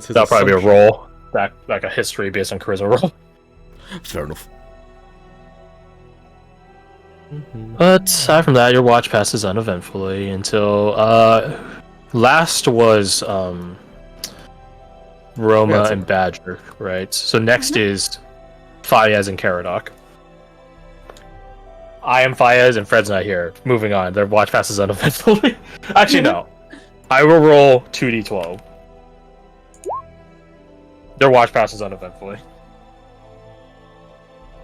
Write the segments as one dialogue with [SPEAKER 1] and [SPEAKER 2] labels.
[SPEAKER 1] That'll probably be a roll. Like a history based on charisma roll.
[SPEAKER 2] Fair enough.
[SPEAKER 1] But aside from that, your watch passes uneventfully until last was Roma and Badger, right? So next is Fayez and Caradoc. I am Fayez and Fred's not here. Moving on. Their watch passes uneventfully. Actually, no. I will roll 2d12. Their watch passes uneventfully.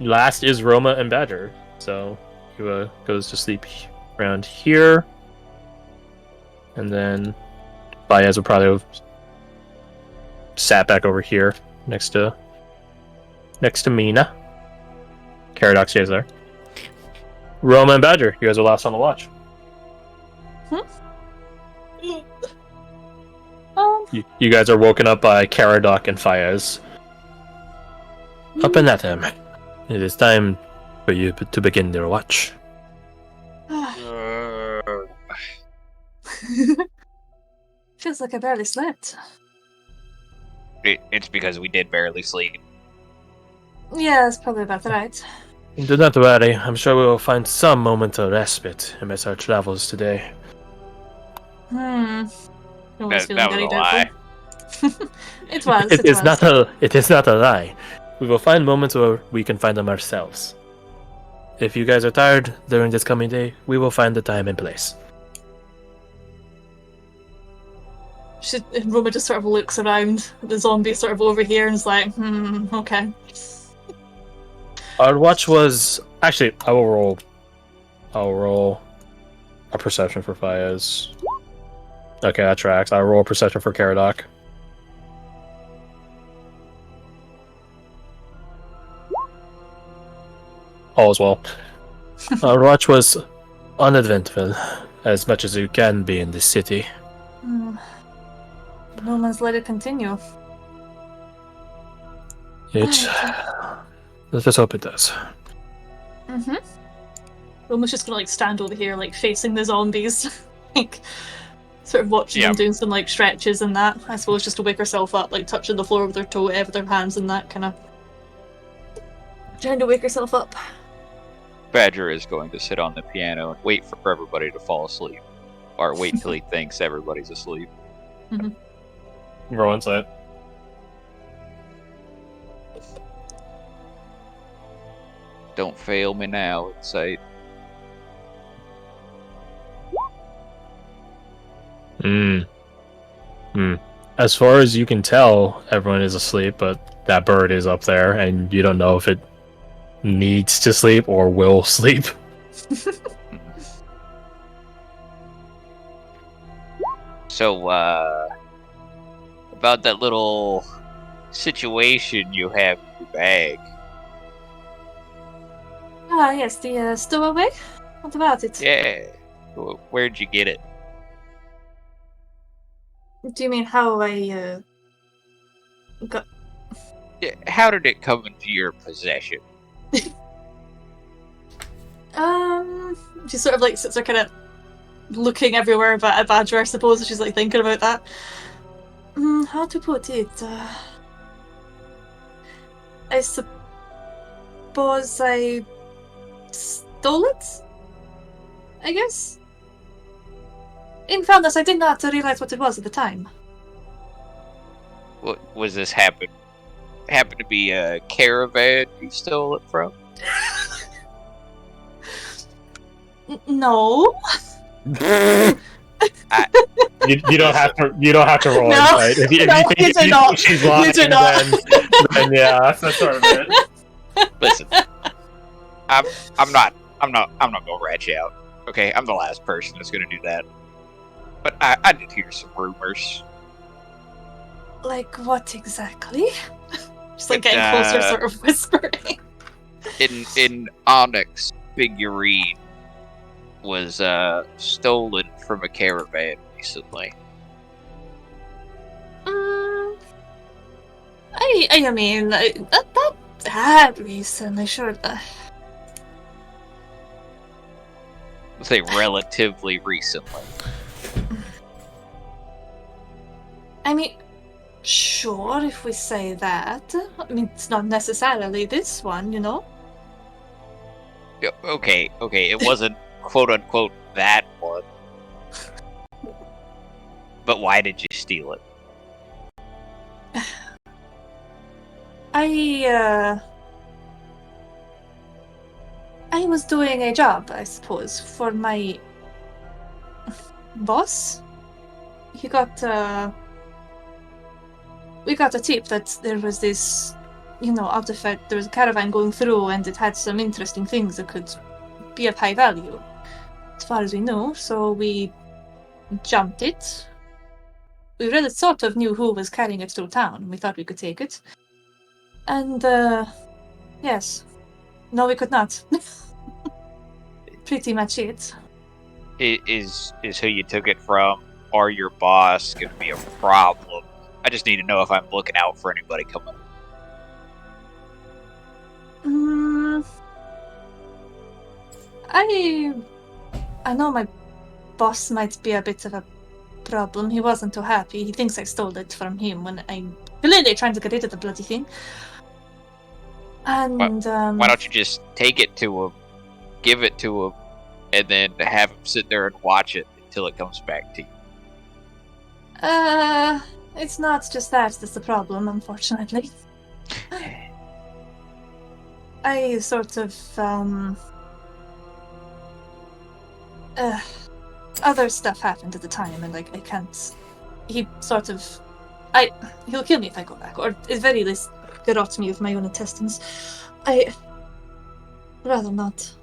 [SPEAKER 1] Last is Roma and Badger. So he goes to sleep around here. And then Fayez will probably have sat back over here next to Mina. Caradoc stays there. Roma and Badger, you guys are last on the watch. You guys are woken up by Caradoc and Fayez. Up and at them. It is time for you to begin your watch.
[SPEAKER 3] Feels like I barely slept.
[SPEAKER 4] It's because we did barely sleep.
[SPEAKER 3] Yeah, that's probably about right.
[SPEAKER 1] Do not worry, I'm sure we will find some moment of respite amidst our travels today.
[SPEAKER 3] That
[SPEAKER 4] was a lie.
[SPEAKER 3] It was.
[SPEAKER 1] It is not a lie. We will find moments where we can find them ourselves. If you guys are tired during this coming day, we will find the time and place.
[SPEAKER 3] Roma just sort of looks around. The zombie sort of over here and is like, okay.
[SPEAKER 1] Our watch was... Actually, I'll roll a perception for Fayez. Okay, that tracks. I'll roll a perception for Caradoc. All as well. Our watch was uneventful, as much as you can be in this city.
[SPEAKER 3] Roma's let it continue.
[SPEAKER 1] Let us hope it does.
[SPEAKER 3] Roma's just gonna stand over here, facing the zombies, sort of watching them doing some stretches and that. I suppose just to wake herself up, touching the floor with her toe, with their hands and that kind of trying to wake herself up.
[SPEAKER 4] Badger is going to sit on the piano and wait for everybody to fall asleep, or wait till he thinks everybody's asleep.
[SPEAKER 1] Roll insight.
[SPEAKER 4] Don't fail me now, insight.
[SPEAKER 1] As far as you can tell, everyone is asleep, but that bird is up there, and you don't know if it needs to sleep or will sleep.
[SPEAKER 4] So, about that little situation you have in your bag.
[SPEAKER 3] Ah, yes, the stowaway? What about it?
[SPEAKER 4] Yeah. Where'd you get it?
[SPEAKER 3] Do you mean how I, got...
[SPEAKER 4] Yeah, how did it come into your possession?
[SPEAKER 3] She sort of sits there kind of looking everywhere but at Badger, I suppose, and she's thinking about that. How to put it? I suppose I stole it? I guess? In fairness, I did not realize what it was at the time.
[SPEAKER 4] What was this happen to be a caravan you stole it from?
[SPEAKER 3] No.
[SPEAKER 1] You don't have to. You don't have to roll
[SPEAKER 3] No.
[SPEAKER 1] insight. If you think she's lying, then yeah, that's sort of it.
[SPEAKER 4] Listen, I'm not gonna rat you out. Okay, I'm the last person that's gonna do that. But I did hear some rumors.
[SPEAKER 3] Like what exactly? Just getting closer, sort of whispering.
[SPEAKER 4] In Onyx figurine was stolen from a caravan recently.
[SPEAKER 3] I mean, that recently, sure.
[SPEAKER 4] I'll say relatively recently.
[SPEAKER 3] I mean, Sure, if we say that. I mean, it's not necessarily this one, you know?
[SPEAKER 4] Okay, it wasn't quote-unquote that one. But why did you steal it?
[SPEAKER 3] I was doing a job, I suppose, for my boss. We got a tip that there was this, artifact, there was a caravan going through and it had some interesting things that could be of high value, as far as we know, so we jumped it. We really sort of knew who was carrying it through town. We thought we could take it. And, yes. No, we could not. Pretty much it.
[SPEAKER 4] Is who you took it from or your boss going to be a problem? I just need to know if I'm looking out for anybody coming.
[SPEAKER 3] I know my boss might be a bit of a problem. He wasn't too happy. He thinks I stole it from him when I'm clearly trying to get rid of the bloody thing. And
[SPEAKER 4] why don't you just take it to him, give it to him, and then have him sit there and watch it until it comes back to you?
[SPEAKER 3] It's not just that's the problem, unfortunately. I sort of other stuff happened at the time, and like I can't. He'll kill me if I go back, or at the very least garrot me with my own intestines. I rather not.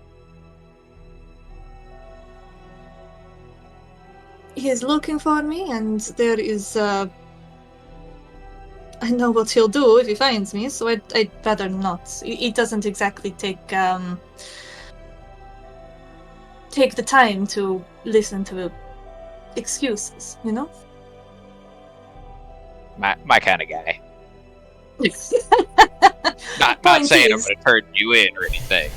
[SPEAKER 3] He is looking for me, and there is I know what he'll do if he finds me, so I'd rather not. He doesn't exactly take the time to listen to excuses, you know?
[SPEAKER 4] My kind of guy. Not saying I'm going to turn you in or anything.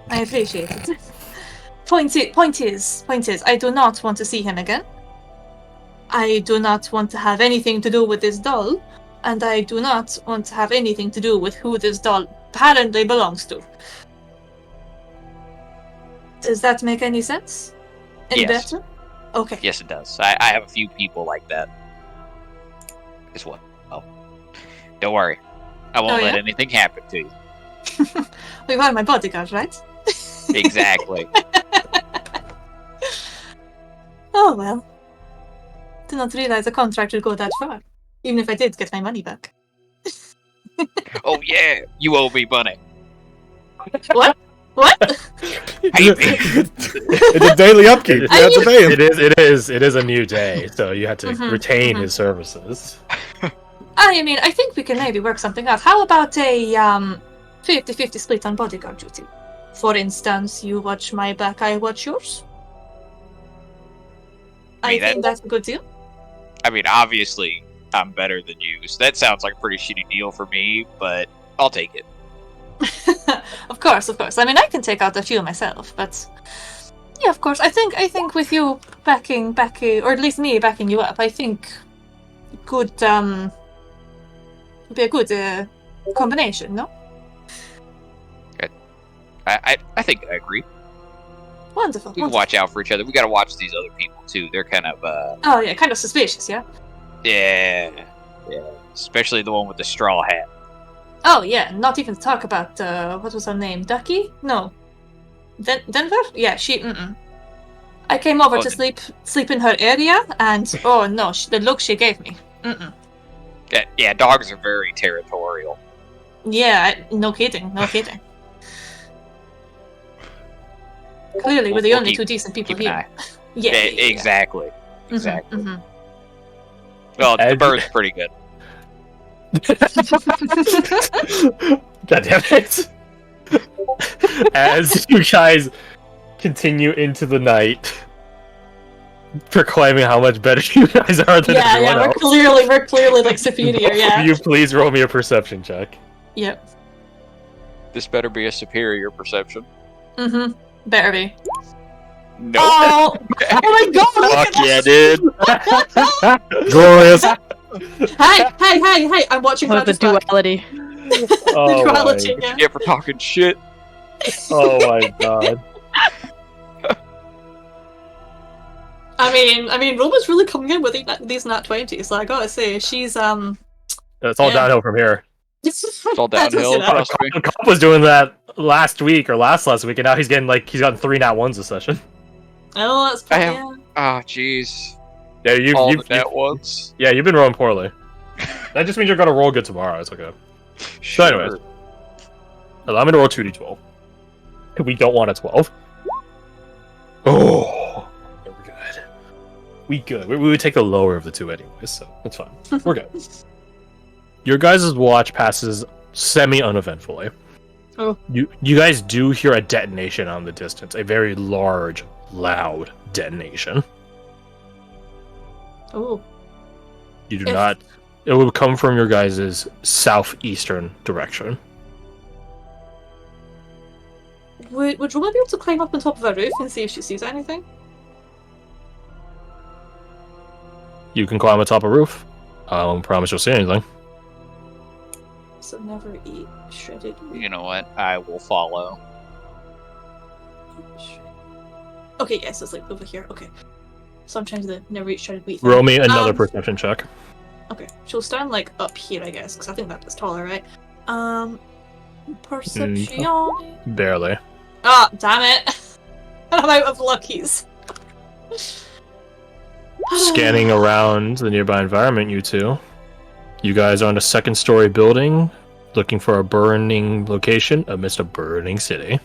[SPEAKER 3] I appreciate it. Point is, I do not want to see him again. I do not want to have anything to do with this doll, and I do not want to have anything to do with who this doll apparently belongs to. Does that make any sense? Any better? Okay.
[SPEAKER 4] Yes, it does. I have a few people like that. This one. Oh. Don't worry. I won't let anything happen to you.
[SPEAKER 3] We are my bodyguard, right?
[SPEAKER 4] Exactly.
[SPEAKER 3] Oh, well. Did not realize a contract would go that far. Even if I did get my money back.
[SPEAKER 4] Oh, yeah. You owe me money.
[SPEAKER 3] What? What?
[SPEAKER 1] It's a daily upkeep. You have to pay him. It is a new day, so you have to retain his services.
[SPEAKER 3] I mean, I think we can maybe work something out. How about a 50-50 split on bodyguard duty? For instance, you watch my back, I watch yours. I think that's a good deal.
[SPEAKER 4] I mean, obviously, I'm better than you, so that sounds like a pretty shitty deal for me, but I'll take it.
[SPEAKER 3] Of course. I mean, I can take out a few myself, but yeah, of course. I think with you backing, or at least me backing you up, I think could be a good combination, no?
[SPEAKER 4] Good. I think I agree.
[SPEAKER 3] Wonderful.
[SPEAKER 4] We can watch out for each other. We gotta watch these other people too. They're kind of
[SPEAKER 3] Oh yeah, kind of suspicious, yeah.
[SPEAKER 4] Yeah. Especially the one with the straw hat.
[SPEAKER 3] Oh yeah, not even to talk about what was her name? Ducky? No. Denver? Yeah, she. I came over to sleep in her area, and oh no, the look she gave me.
[SPEAKER 4] Yeah, dogs are very territorial.
[SPEAKER 3] Yeah, no kidding. Clearly, we're the only two decent people here. Yeah,
[SPEAKER 4] exactly. Well, the bird's pretty good.
[SPEAKER 1] God damn it. As you guys continue into the night, proclaiming how much better you guys are than everyone else.
[SPEAKER 3] We're clearly like superior, yeah.
[SPEAKER 1] Will you please roll me a perception check?
[SPEAKER 3] Yep.
[SPEAKER 4] This better be a superior perception.
[SPEAKER 3] Better be.
[SPEAKER 4] No.
[SPEAKER 3] Oh my god! Look
[SPEAKER 2] Fuck yeah, dude.
[SPEAKER 1] Glorious.
[SPEAKER 3] Hey! I'm watching
[SPEAKER 5] Oh, the
[SPEAKER 3] Counter-Strike.
[SPEAKER 5] duality.
[SPEAKER 1] Oh my,
[SPEAKER 3] Duality, yeah.
[SPEAKER 4] Yeah, for talking shit.
[SPEAKER 1] oh my god.
[SPEAKER 3] I mean, Roma's really coming in with these nat 20s. So I gotta say, she's
[SPEAKER 1] It's all
[SPEAKER 3] Yeah.
[SPEAKER 1] downhill from here.
[SPEAKER 3] It's
[SPEAKER 4] all downhill, trust me.
[SPEAKER 1] Cop was doing that last week or last week, and now he's gotten 3 nat 1s a session.
[SPEAKER 3] Oh, that's
[SPEAKER 4] I
[SPEAKER 3] pretty.
[SPEAKER 4] am- Ah, jeez.
[SPEAKER 1] Yeah,
[SPEAKER 4] All
[SPEAKER 1] you've
[SPEAKER 4] the net ones.
[SPEAKER 1] yeah, you've been rolling poorly. That just means you're gonna roll good tomorrow. It's okay.
[SPEAKER 4] Sure.
[SPEAKER 1] anyways. Allow me to roll 2d12. We don't want a 12. Oh, we're good. We good. We would take the lower of the two anyways, so it's fine. We're good. Your guys' watch passes semi-uneventfully.
[SPEAKER 3] Oh.
[SPEAKER 1] You guys do hear a detonation on the distance. A very large, loud detonation.
[SPEAKER 3] Oh,
[SPEAKER 1] You do
[SPEAKER 3] If-
[SPEAKER 1] not... It will come from your guys' southeastern direction.
[SPEAKER 3] would Roma be able to climb up on top of a roof and see if she sees anything?
[SPEAKER 1] You can climb atop a roof. I don't promise you'll see anything.
[SPEAKER 3] So never eat shredded wheat.
[SPEAKER 4] You know what? I will follow.
[SPEAKER 3] Okay, yes, it's like over here. Okay. So I'm trying to do the never eat shredded wheat.
[SPEAKER 1] Roll me another
[SPEAKER 3] Um,
[SPEAKER 1] perception check.
[SPEAKER 3] Okay, she'll stand like up here, I guess, because I think that's taller, right? Perception.
[SPEAKER 1] Barely.
[SPEAKER 3] Ah, damn it! I'm out of luckies.
[SPEAKER 1] Scanning around the nearby environment, you two. You guys are on a second-story building, looking for a burning location amidst a burning city.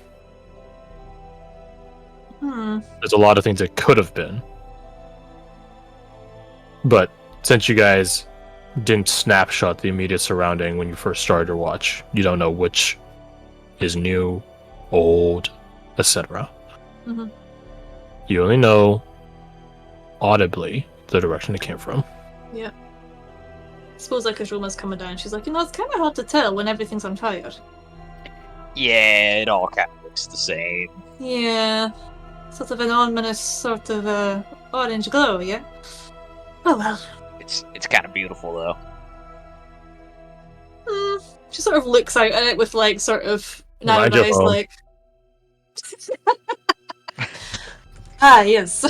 [SPEAKER 1] There's a lot of things it could have been. But since you guys didn't snapshot the immediate surrounding when you first started your watch, you don't know which is new, old, etc.
[SPEAKER 3] Mhm.
[SPEAKER 1] You only know audibly the direction it came from.
[SPEAKER 3] Yeah. Suppose like as Roma's coming down, she's like, it's kind of hard to tell when everything's on fire.
[SPEAKER 4] Yeah, it all kind of looks the same.
[SPEAKER 3] Yeah. Sort of an ominous sort of orange glow, yeah? Oh well.
[SPEAKER 4] It's kind of beautiful though.
[SPEAKER 3] She sort of looks out at it with like sort of narrow
[SPEAKER 1] Mind your
[SPEAKER 3] eyes,
[SPEAKER 1] phone.
[SPEAKER 3] like. Ah, yes.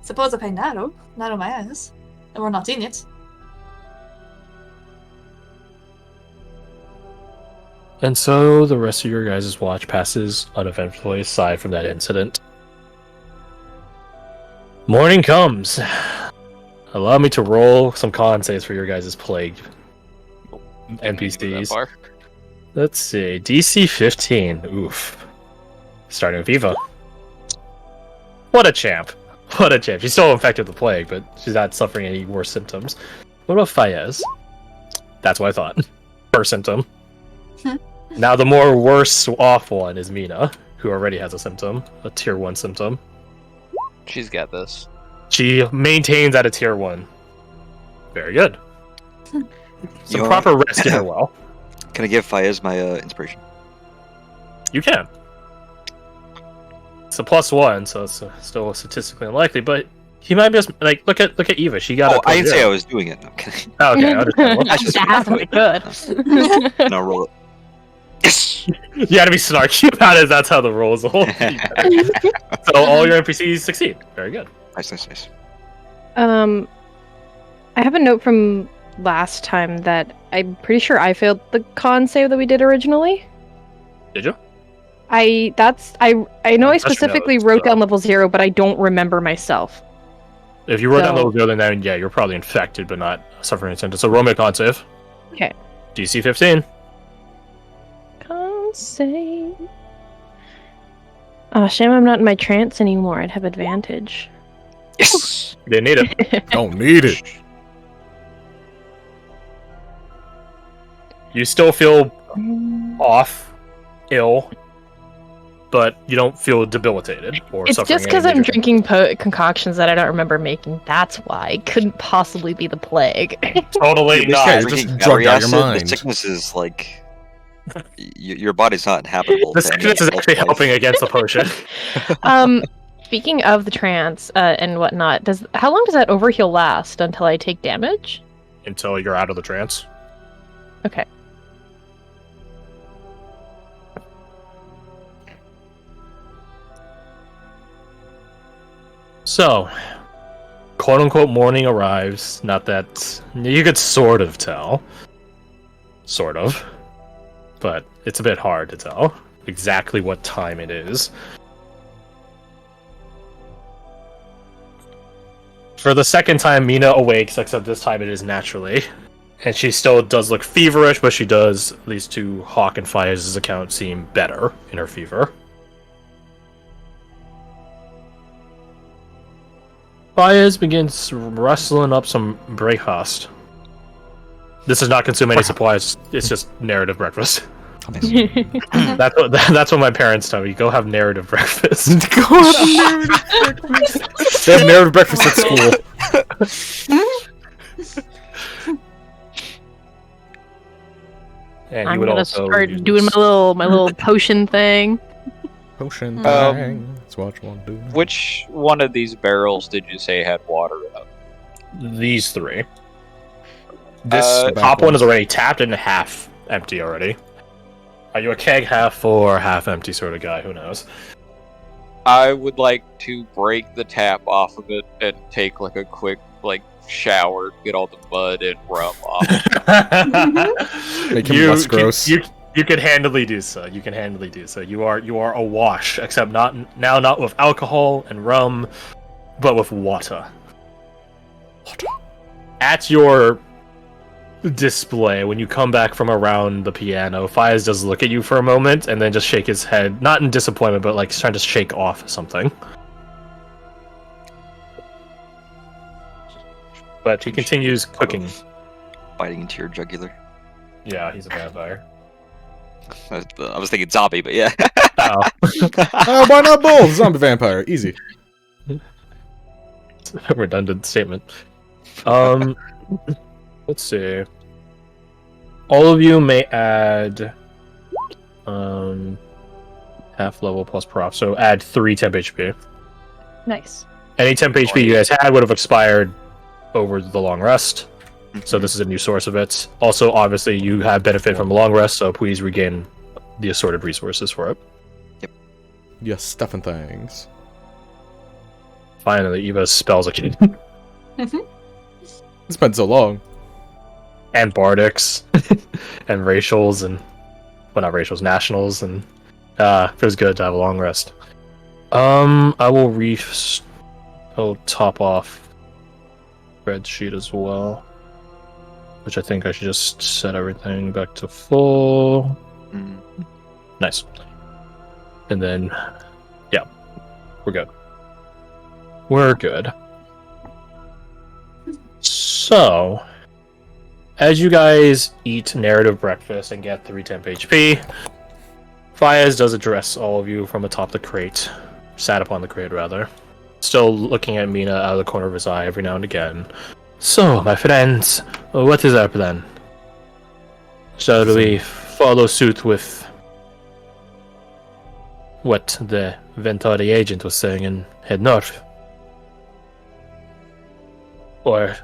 [SPEAKER 3] Suppose if I narrow my eyes, and we're not in it.
[SPEAKER 1] And so the rest of your guys' watch passes uneventfully aside from that incident. Morning comes. Allow me to roll some con saves for your guys' plague NPCs. Let's see. DC 15. Oof. Starting with Eva. What a champ. What a champ. She's still infected with the plague, but she's not suffering any worse symptoms. What about Fayez? That's what I thought. First symptom. Now the more worse off one is Mina, who already has a symptom. A tier 1 symptom.
[SPEAKER 4] She's got this.
[SPEAKER 1] She maintains at a tier 1. Very good. Some
[SPEAKER 2] You
[SPEAKER 1] proper rest in her well.
[SPEAKER 2] Can I give Fayez my inspiration?
[SPEAKER 1] You can. It's a +1, so it's still statistically unlikely, but he might be like look at Eva. She got
[SPEAKER 2] Oh,
[SPEAKER 1] a
[SPEAKER 2] I didn't say I
[SPEAKER 1] +0.
[SPEAKER 2] was doing it. Okay.
[SPEAKER 1] Okay, I understand.
[SPEAKER 2] I just-
[SPEAKER 5] Definitely good.
[SPEAKER 2] No, roll it. Yes!
[SPEAKER 1] You gotta be snarky about it. That's how the rolls roll. So all your NPCs succeed. Very good.
[SPEAKER 2] Nice.
[SPEAKER 5] I have a note from last time that I'm pretty sure I failed the con save that we did originally.
[SPEAKER 1] Did you?
[SPEAKER 5] I know I
[SPEAKER 1] That's
[SPEAKER 5] specifically
[SPEAKER 1] notes,
[SPEAKER 5] wrote
[SPEAKER 1] so-
[SPEAKER 5] down level 0, but I don't remember myself.
[SPEAKER 1] If you wrote down
[SPEAKER 5] So-
[SPEAKER 1] level 0, then yeah, you're probably infected, but not suffering any symptoms. So roll me a con save.
[SPEAKER 5] Okay.
[SPEAKER 1] DC 15.
[SPEAKER 5] Con save. Oh, shame I'm not in my trance anymore. I'd have advantage.
[SPEAKER 2] Yes!
[SPEAKER 1] Didn't need it.
[SPEAKER 6] Don't need it.
[SPEAKER 1] You still feel off, ill, but you don't feel debilitated or
[SPEAKER 5] It's
[SPEAKER 1] suffering
[SPEAKER 5] just because
[SPEAKER 1] any
[SPEAKER 5] I'm
[SPEAKER 1] major-
[SPEAKER 5] drinking concoctions that I don't remember making. That's why. It couldn't possibly be the plague.
[SPEAKER 1] Totally
[SPEAKER 6] Yeah,
[SPEAKER 1] not.
[SPEAKER 6] just
[SPEAKER 2] Drinking
[SPEAKER 6] drug
[SPEAKER 2] battery
[SPEAKER 6] out your
[SPEAKER 2] acid,
[SPEAKER 6] mind.
[SPEAKER 2] The sickness is like Your body's not habitable.
[SPEAKER 1] This
[SPEAKER 2] to any
[SPEAKER 1] is actually
[SPEAKER 2] life.
[SPEAKER 1] helping against the potion.
[SPEAKER 5] Speaking of the trance and whatnot, how long does that overheal last until I take damage?
[SPEAKER 1] Until you're out of the trance.
[SPEAKER 5] Okay.
[SPEAKER 1] So, quote unquote morning arrives. Not that you could sort of tell. Sort of. But it's a bit hard to tell exactly what time it is. For the second time, Mina awakes, except this time it is naturally. And she still does look feverish, but she does, at least to Hawk and Fias' account, seem better in her fever. Fias begins rustling up some breakfast. This does not consume any supplies, it's just narrative breakfast. That's what my parents tell me. Go have narrative breakfast. Go have narrative breakfast. They have narrative breakfast at school. And
[SPEAKER 5] I'm
[SPEAKER 1] you would
[SPEAKER 5] gonna
[SPEAKER 1] also
[SPEAKER 5] start
[SPEAKER 1] use-
[SPEAKER 5] doing my little potion thing.
[SPEAKER 6] Potion
[SPEAKER 3] Um,
[SPEAKER 6] thing. That's what you want to do.
[SPEAKER 4] Which one of these barrels did you say had water in it?
[SPEAKER 1] these three. This
[SPEAKER 4] Back
[SPEAKER 1] top one
[SPEAKER 6] one.
[SPEAKER 1] is already tapped and half empty already. Are you a keg half full or half empty sort of guy? Who knows?
[SPEAKER 4] I would like to break the tap off of it and take like a quick shower, get all the mud and rum off.
[SPEAKER 6] Make him less gross.
[SPEAKER 1] You can handily do so. You can handily do so. You are awash, except not with alcohol and rum, but with water. At your display, when you come back from around the piano, Fias does look at you for a moment and then just shake his head, not in disappointment, but like trying to shake off something. But he continues cooking.
[SPEAKER 2] Biting into your jugular.
[SPEAKER 1] Yeah, he's a vampire.
[SPEAKER 2] I was thinking zombie, but yeah.
[SPEAKER 1] Oh.
[SPEAKER 6] Why not both? Zombie vampire, easy.
[SPEAKER 1] Redundant statement. Let's see. All of you may add half level plus prof, so add 3 temp HP.
[SPEAKER 5] Nice.
[SPEAKER 1] Any temp HP you guys had would have expired over the long rest, so this is a new source of it. Also, obviously, you have benefit from a long rest, so please regain the assorted resources for it.
[SPEAKER 6] Yes, stuffing things.
[SPEAKER 1] Finally, Eva spells again.
[SPEAKER 6] It's been so long.
[SPEAKER 1] And bardics and racials and not racials, nationals, and feels good to have a long rest. I will I'll top off spreadsheet as well, which I think I should just set everything back to full. Nice. And then yeah, we're good. We're good. So, as you guys eat narrative breakfast and get 3 temp HP, Fias does address all of you from atop the crate, sat upon the crate rather, still looking at Mina out of the corner of his eye every now and again. So, my friends, what is our plan? Shall we follow suit with what the Ventari agent was saying and head north? Or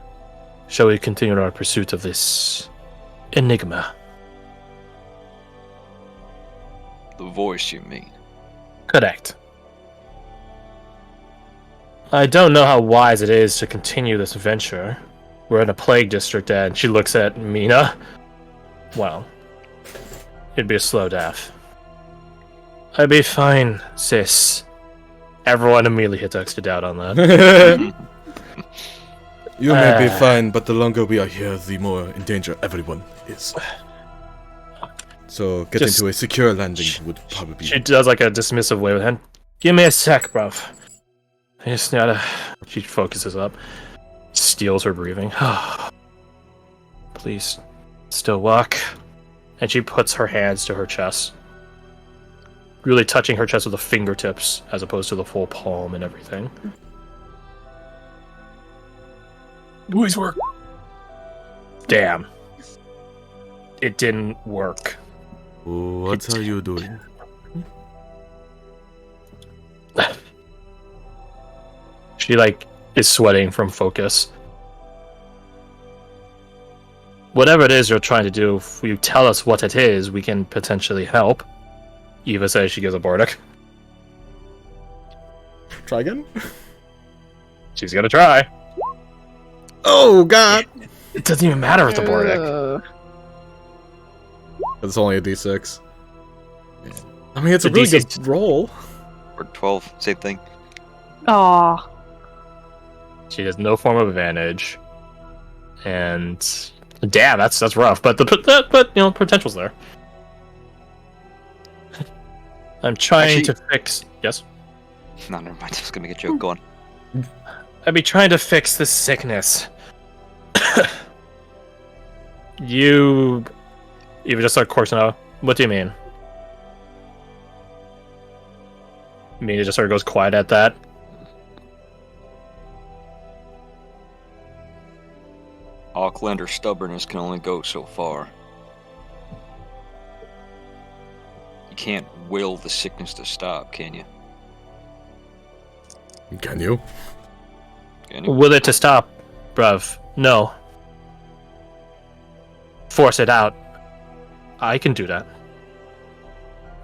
[SPEAKER 1] shall we continue our pursuit of this enigma?
[SPEAKER 2] The voice, you mean?
[SPEAKER 1] Correct. I don't know how wise it is to continue this venture. We're in a plague district, and she looks at Mina. Well, it'd be a slow death. I'd be fine, sis. Everyone immediately hits extra doubt on that.
[SPEAKER 6] You may be fine, but the longer we are here, the more in danger everyone is. So getting to a secure landing would probably be...
[SPEAKER 1] She does like a dismissive way with hand. Give me a sec, bruv. I just gotta... She focuses up. Steals her breathing. Please, still walk. And she puts her hands to her chest. Really touching her chest with the fingertips, as opposed to the full palm and everything. Always work. Damn. It didn't work.
[SPEAKER 6] What are you doing?
[SPEAKER 1] She like is sweating from focus. Whatever it is you're trying to do, if you tell us what it is, we can potentially help. Eva says she gives a Bardic.
[SPEAKER 6] Try again?
[SPEAKER 1] She's gonna try.
[SPEAKER 6] Oh, God!
[SPEAKER 1] It doesn't even matter with the Bardic.
[SPEAKER 6] It's only a d6. I mean, it's a really
[SPEAKER 1] D6
[SPEAKER 6] good roll.
[SPEAKER 2] Or 12, same thing.
[SPEAKER 5] Aw.
[SPEAKER 1] She has no form of advantage, and damn, that's rough. But potential's there. I'm trying to fix. Yes.
[SPEAKER 2] No, never mind. I was gonna make a joke. Go on.
[SPEAKER 1] I'd be trying to fix this sickness. You even just start coursing out. What do you mean? Mina just sort of goes quiet at that.
[SPEAKER 2] Aucklander's stubbornness can only go so far. You can't will the sickness to stop, can you?
[SPEAKER 6] Can you?
[SPEAKER 2] Can you?
[SPEAKER 1] Will it to stop, bruv? No. Force it out. I can do that.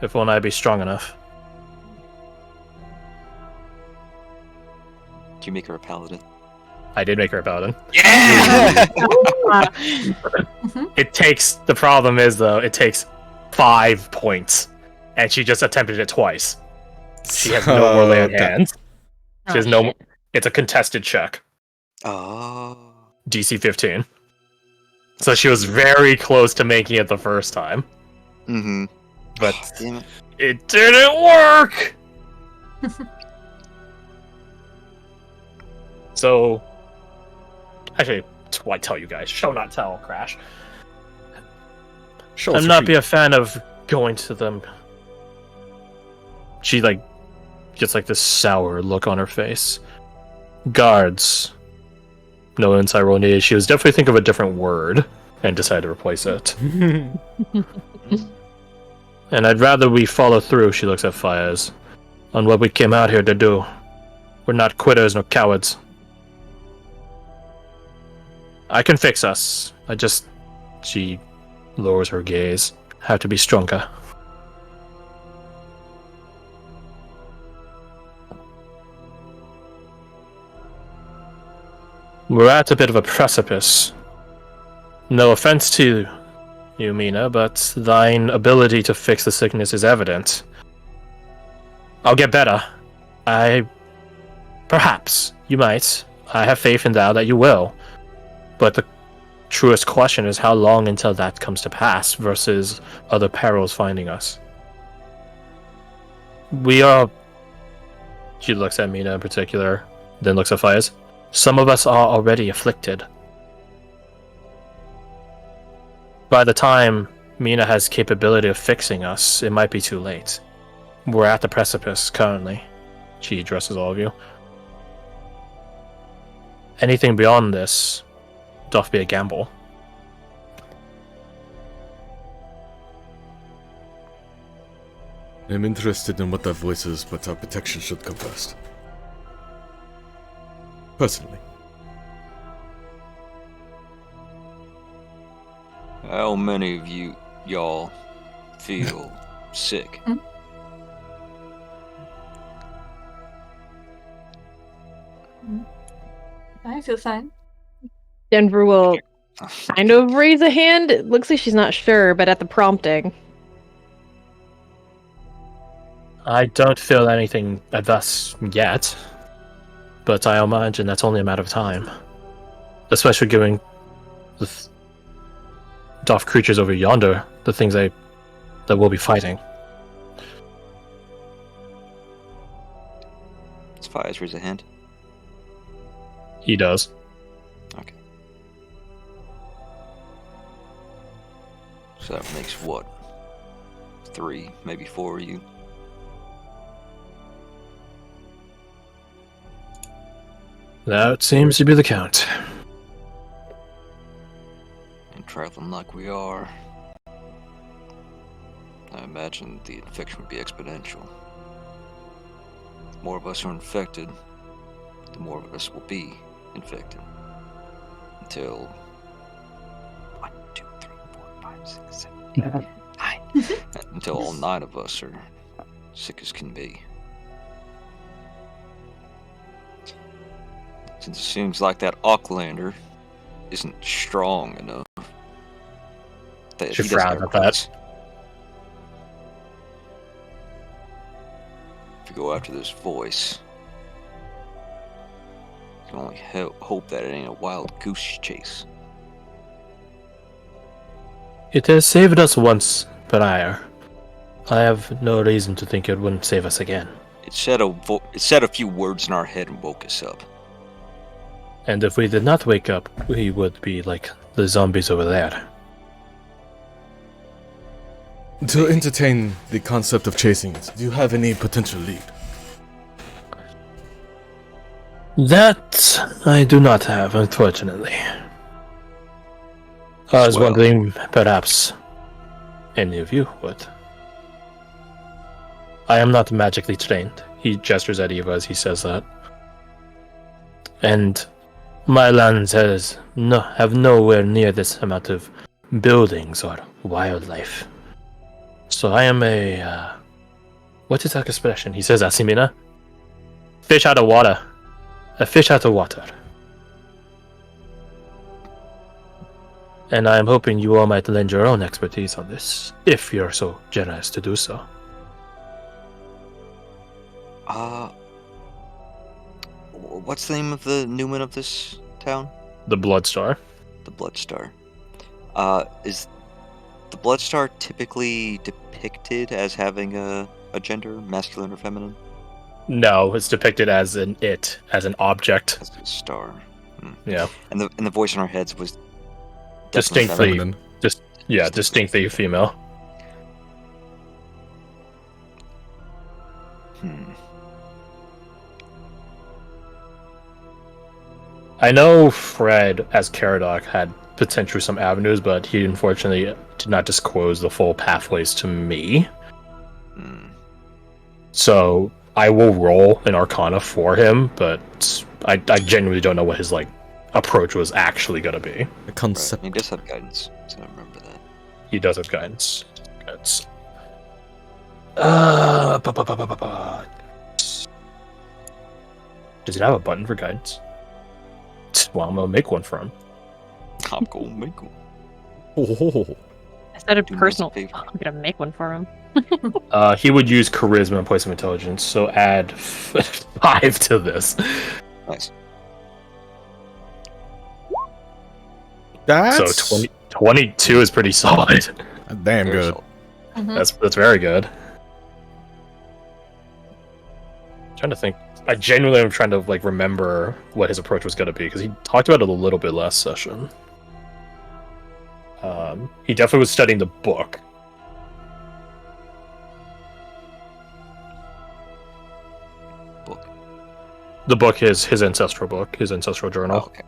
[SPEAKER 1] If only I'd be strong enough.
[SPEAKER 2] Do you make her a paladin?
[SPEAKER 1] I did make her a paladin.
[SPEAKER 4] Yeah!
[SPEAKER 1] It takes. The problem is though, it takes 5 points, and she just attempted it twice. She has no more lay on hands. She has no. It's a contested check.
[SPEAKER 2] Oh.
[SPEAKER 1] DC 15. So she was very close to making it the first time,
[SPEAKER 2] Mm-hmm.
[SPEAKER 1] but
[SPEAKER 2] Damn it.
[SPEAKER 1] it didn't work. So, actually, I tell you guys, show not tell, Crash.
[SPEAKER 6] Show us
[SPEAKER 1] I'm
[SPEAKER 6] your
[SPEAKER 1] not
[SPEAKER 6] feet.
[SPEAKER 1] be a fan of going to them. She gets this sour look on her face. Guards. No inside roll needed. She was definitely thinking of a different word and decided to replace it. And I'd rather we follow through, she looks at Fires, on what we came out here to do. We're not quitters nor cowards. I can fix us. She lowers her gaze. Have to be stronger. We're at a bit of a precipice. No offense to you, Mina, but thine ability to fix the sickness is evident. I'll get better. Perhaps, you might. I have faith in thou that you will. But the truest question is how long until that comes to pass versus other perils finding us. We are... She looks at Mina in particular, then looks at Fires. Some of us are already afflicted. By the time Mina has capability of fixing us, it might be too late. We're at the precipice currently. She addresses all of you. Anything beyond this doth be a gamble.
[SPEAKER 6] I'm interested in what that voice is, but our protection should come first. Personally.
[SPEAKER 2] How many of y'all feel sick?
[SPEAKER 3] I feel fine.
[SPEAKER 5] Denver will kind of raise a hand. It looks like she's not sure, but at the prompting.
[SPEAKER 1] I don't feel anything thus yet, but I imagine that's only a matter of time. Especially given the dark creatures over yonder, the things that we'll be fighting.
[SPEAKER 2] Does Fires raise a hand?
[SPEAKER 1] He does.
[SPEAKER 2] Okay. So that makes what? 3, maybe 4 of you.
[SPEAKER 1] That seems to be the count.
[SPEAKER 2] And traveling like we are. I imagine the infection would be exponential. The more of us are infected, the more of us will be infected. Until 1, 2, 3, 4, 5, 6, 7, 8, 9. Until all 9 of us are sick as can be. Since it seems like that Aucklander isn't strong enough.
[SPEAKER 1] She frowned at that.
[SPEAKER 2] If you go after this voice, you can only hope that it ain't a wild goose chase.
[SPEAKER 1] It has saved us once, but I have no reason to think it wouldn't save us again.
[SPEAKER 2] It said a few words in our head and woke us up.
[SPEAKER 1] And if we did not wake up, we would be like the zombies over there.
[SPEAKER 6] To entertain the concept of chasing it, do you have any potential lead?
[SPEAKER 1] That I do not have, unfortunately. I was wondering, perhaps any of you would. I am not magically trained. He gestures at Eva as he says that. And my lands have nowhere near this amount of buildings or wildlife. So I am what is that expression? He says Asimina? Fish out of water. A fish out of water. And I am hoping you all might lend your own expertise on this, if you're so generous to do so.
[SPEAKER 2] What's the name of the Newman of this town?
[SPEAKER 1] The Bloodstar.
[SPEAKER 2] The Bloodstar. Is the Bloodstar typically depicted as having a gender, masculine or feminine?
[SPEAKER 1] No, it's depicted as an object.
[SPEAKER 2] As a star.
[SPEAKER 1] Yeah.
[SPEAKER 2] And the voice in our heads was
[SPEAKER 1] distinctly
[SPEAKER 6] feminine.
[SPEAKER 1] Distinctly female. I know Fred as Caradoc had potentially some avenues, but he unfortunately did not disclose the full pathways to me. So I will roll an Arcana for him, but I genuinely don't know what his approach was actually going to be.
[SPEAKER 6] The concept.
[SPEAKER 2] Right. He does have guidance, so I remember that.
[SPEAKER 1] He does have guidance. Does it have a button for guidance? Well, I'm gonna make one for him.
[SPEAKER 2] I'm gonna make one.
[SPEAKER 6] Oh.
[SPEAKER 5] Instead of
[SPEAKER 2] Do me a
[SPEAKER 5] personal,
[SPEAKER 2] favor.
[SPEAKER 5] I'm gonna make one for him.
[SPEAKER 1] He would use charisma in place of intelligence, so add 5 to this.
[SPEAKER 2] Nice.
[SPEAKER 6] That's
[SPEAKER 1] So 22 is pretty solid.
[SPEAKER 6] damn
[SPEAKER 2] Very
[SPEAKER 6] good.
[SPEAKER 2] solid.
[SPEAKER 1] That's very good. Trying to think. I genuinely am trying to remember what his approach was going to be, because he talked about it a little bit last session. He definitely was studying the book. The book, his ancestral book, his ancestral journal.
[SPEAKER 2] Oh, okay.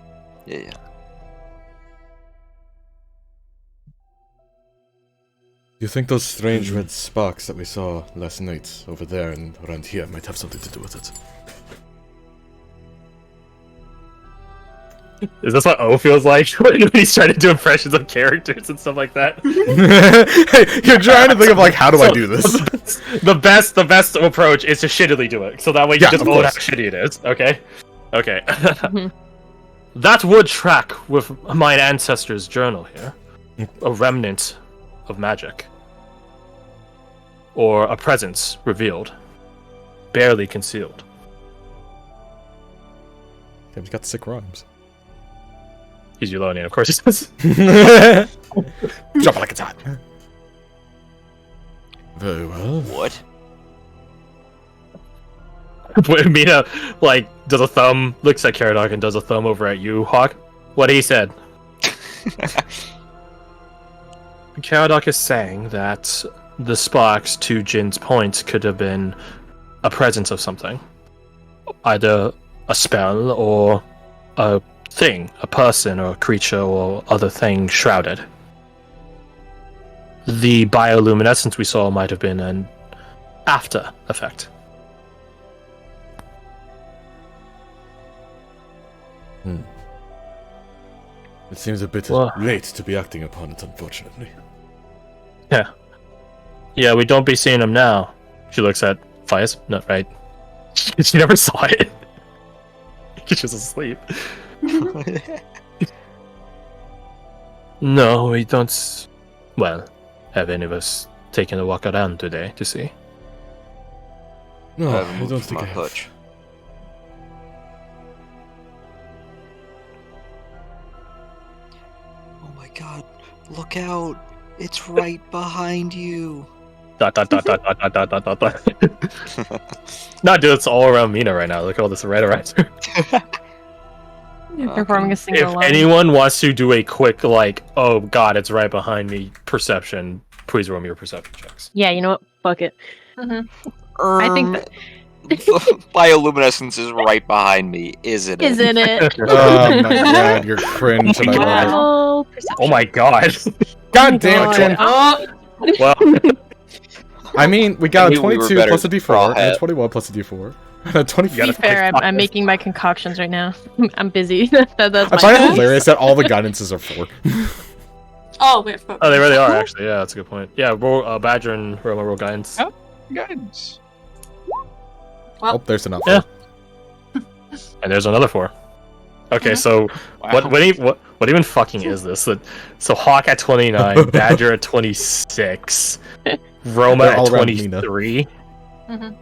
[SPEAKER 2] Yeah.
[SPEAKER 6] Do you think those strange red sparks that we saw last night over there and around here might have something to do with it?
[SPEAKER 1] Is this what O feels like when he's trying to do impressions of characters and stuff like that?
[SPEAKER 6] Hey, you're trying to think of how do I do this?
[SPEAKER 1] The best approach is to shittily do it, so that way you just
[SPEAKER 6] of
[SPEAKER 1] own how
[SPEAKER 6] course.
[SPEAKER 1] shitty it is. Okay. That would track with my ancestors' journal here. A remnant of magic, or a presence revealed, barely concealed.
[SPEAKER 6] He's got sick rhymes.
[SPEAKER 1] He's Ulonian, of course he does.
[SPEAKER 6] Drop it like it's hot. Very well.
[SPEAKER 2] What?
[SPEAKER 1] When Mina does a thumb, looks at Caradoc and does a thumb over at you, Hawk. What he said. Caradoc is saying that the sparks to Jin's point could have been a presence of something. Either a spell or a thing, a person or a creature or other thing shrouded. the bioluminescence we saw might have been an after effect.
[SPEAKER 6] It seems a bit
[SPEAKER 1] Well-
[SPEAKER 6] late to be acting upon it, unfortunately.
[SPEAKER 1] Yeah, we don't be seeing him now. She looks at Fias. No, right? She never saw it. She's just asleep. No, we don't. Well, have any of us taken a walk around today to see?
[SPEAKER 6] No,
[SPEAKER 2] I
[SPEAKER 6] I,
[SPEAKER 2] haven't moved
[SPEAKER 6] don't
[SPEAKER 2] from
[SPEAKER 6] think
[SPEAKER 2] my
[SPEAKER 6] I have.
[SPEAKER 2] hutch. Oh my god, look out! It's right behind you!
[SPEAKER 1] Dot dot dot dot dot dot dot dot dot. No, dude, it's all around Mina right now. Look at all this red around her.
[SPEAKER 5] Performing a single
[SPEAKER 1] If
[SPEAKER 5] line.
[SPEAKER 1] anyone wants to do a quick, like, oh god, it's right behind me perception, please roll me your perception checks.
[SPEAKER 5] Yeah, you know what? Fuck it. I think that-
[SPEAKER 2] Bioluminescence is right behind me, isn't it?
[SPEAKER 5] Isn't it?
[SPEAKER 6] Oh my god, you're cringe and I love it.
[SPEAKER 5] Wow. Perception.
[SPEAKER 1] Oh my god.
[SPEAKER 6] God damn it, Ken.
[SPEAKER 3] Oh,
[SPEAKER 1] Well,
[SPEAKER 6] I mean, we got
[SPEAKER 2] I
[SPEAKER 6] a
[SPEAKER 2] knew we were
[SPEAKER 6] 22
[SPEAKER 2] better
[SPEAKER 6] plus a
[SPEAKER 2] than
[SPEAKER 6] d4 and a
[SPEAKER 2] Rawhead.
[SPEAKER 6] 21 plus a d4 and a 24.
[SPEAKER 5] To be fair, I'm making my concoctions right now. I'm busy. That's
[SPEAKER 6] I
[SPEAKER 5] my
[SPEAKER 6] find it
[SPEAKER 5] bad.
[SPEAKER 6] hilarious that all the guidances are 4.
[SPEAKER 3] oh wait. I forgot.
[SPEAKER 1] oh, they really are actually. Yeah, that's a good point. Yeah, roll Badger and Roma roll guidance.
[SPEAKER 4] Oh. Guidance.
[SPEAKER 6] Oh, there's enough.
[SPEAKER 1] Yeah. And there's another 4. Okay, so
[SPEAKER 4] Wow.
[SPEAKER 1] what even fucking is this? So Hawk at 29, Badger at 26, Roma
[SPEAKER 6] They're
[SPEAKER 1] at
[SPEAKER 6] all around Mina.
[SPEAKER 1] 23.
[SPEAKER 3] Mhm.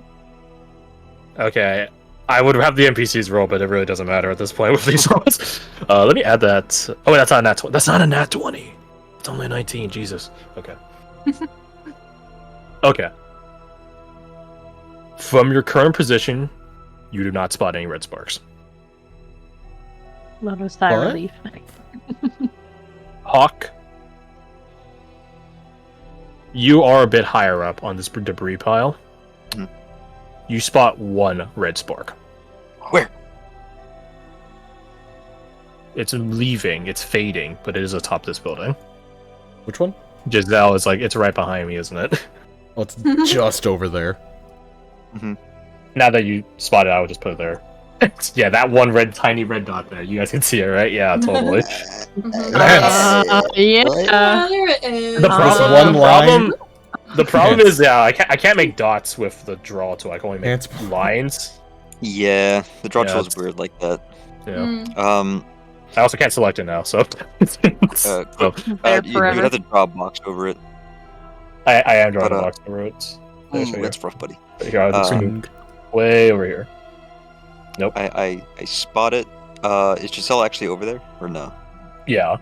[SPEAKER 1] Okay, I would have the NPCs roll, but it really doesn't matter at this point with these rolls. Let me add that. Oh, wait, that's not a nat 20. That's not a nat 20. It's only a 19. Jesus. Okay. Okay. From your current position, you do not spot any red sparks.
[SPEAKER 5] Lot of sigh
[SPEAKER 6] What?
[SPEAKER 5] relief.
[SPEAKER 1] Hawk, you are a bit higher up on this debris pile.
[SPEAKER 2] Mhm.
[SPEAKER 1] You spot one red spark.
[SPEAKER 2] Where?
[SPEAKER 1] It's leaving, it's fading, but it is atop this building.
[SPEAKER 6] Which one?
[SPEAKER 1] Giselle is like, it's right behind me, isn't it?
[SPEAKER 6] Oh, it's just over there.
[SPEAKER 1] Now that you spot it, I would just put it there. Yeah, that one tiny red dot there. You guys can see it, right? Yeah, totally.
[SPEAKER 3] Mhm.
[SPEAKER 5] Yeah.
[SPEAKER 3] There it is.
[SPEAKER 1] The
[SPEAKER 6] Plus
[SPEAKER 1] problem,
[SPEAKER 6] one
[SPEAKER 1] the
[SPEAKER 6] line.
[SPEAKER 1] problem, the problem is, yeah, I can't make dots with the draw tool. I can only make
[SPEAKER 6] Ants-
[SPEAKER 1] lines.
[SPEAKER 2] Yeah, the draw
[SPEAKER 1] Yeah,
[SPEAKER 2] tool is
[SPEAKER 1] it's-
[SPEAKER 2] weird like that.
[SPEAKER 1] Yeah. I also can't select it now, so. So,
[SPEAKER 5] There
[SPEAKER 2] You
[SPEAKER 5] forever.
[SPEAKER 2] would have to draw a box over it.
[SPEAKER 1] I am drawing
[SPEAKER 2] But,
[SPEAKER 1] a box over it. There,
[SPEAKER 2] Ooh,
[SPEAKER 1] so
[SPEAKER 2] that's rough, buddy.
[SPEAKER 1] here, I'll just
[SPEAKER 2] um,
[SPEAKER 1] move way over here.
[SPEAKER 2] I spot it. Is Giselle actually over there or no?
[SPEAKER 1] Yeah,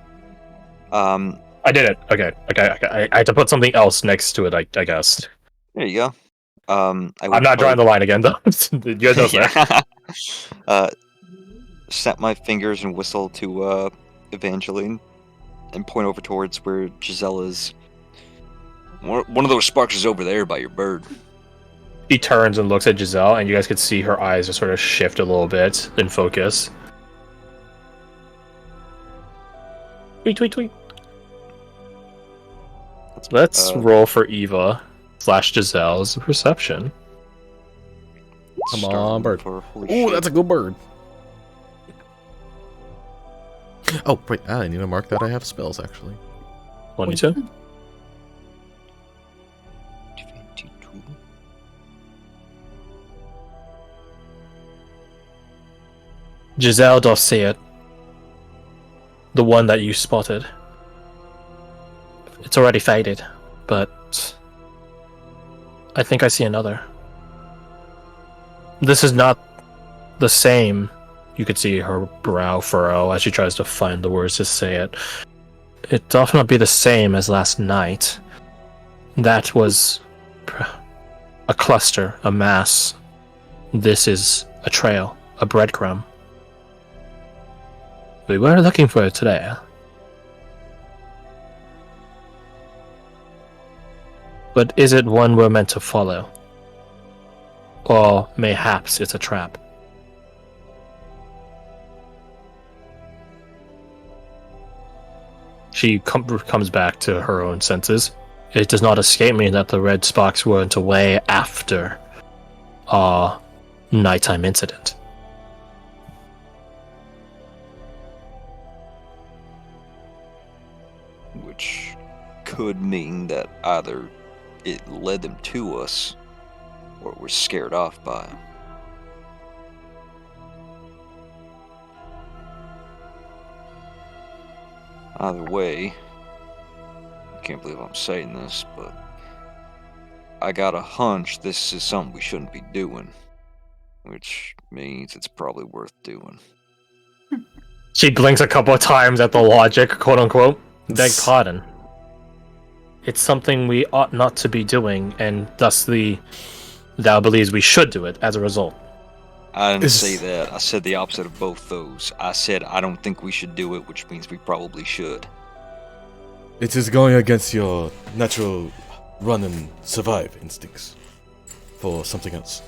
[SPEAKER 2] Um,
[SPEAKER 1] I did it. Okay. I had to put something else next to it. I guess.
[SPEAKER 2] there you go.
[SPEAKER 1] I'm not drawing the line again, though. You guys know that.
[SPEAKER 2] Snap my fingers and whistle to Evangeline and point over towards where Giselle is. One of those sparks is over there by your bird.
[SPEAKER 1] He turns and looks at Giselle, and you guys could see her eyes just sort of shift a little bit in focus. Tweet, tweet, tweet. Let's roll for Eva / Giselle's perception.
[SPEAKER 6] Come
[SPEAKER 2] Starting
[SPEAKER 6] on, bird.
[SPEAKER 2] for holy
[SPEAKER 6] Ooh,
[SPEAKER 2] shit.
[SPEAKER 6] that's a good bird. Oh, wait, I need to mark that I have spells, actually.
[SPEAKER 1] 22.
[SPEAKER 2] 22.
[SPEAKER 1] Giselle does see it. The one that you spotted. It's already faded, but I think I see another. This is not the same. You could see her brow furrow as she tries to find the words to say it. It doth not be the same as last night. That was a cluster, a mass. This is a trail, a breadcrumb. We were looking for it today. But is it one we're meant to follow? Or mayhaps it's a trap? She comes back to her own senses it does not escape me that the red sparks weren't away after our nighttime incident.
[SPEAKER 2] Which could mean that either it led them to us or we're scared off by them. Either way, I can't believe I'm saying this, but I got a hunch this is something we shouldn't be doing, which means it's probably worth doing.
[SPEAKER 1] She blinks a couple of times at the logic, quote unquote. Beg pardon. It's something we ought not to be doing, and thusly, thou believes we should do it as a result.
[SPEAKER 2] I didn't say that. I said the opposite of both those. I said I don't think we should do it, which means we probably should.
[SPEAKER 6] It is going against your natural run and survive instincts for something else.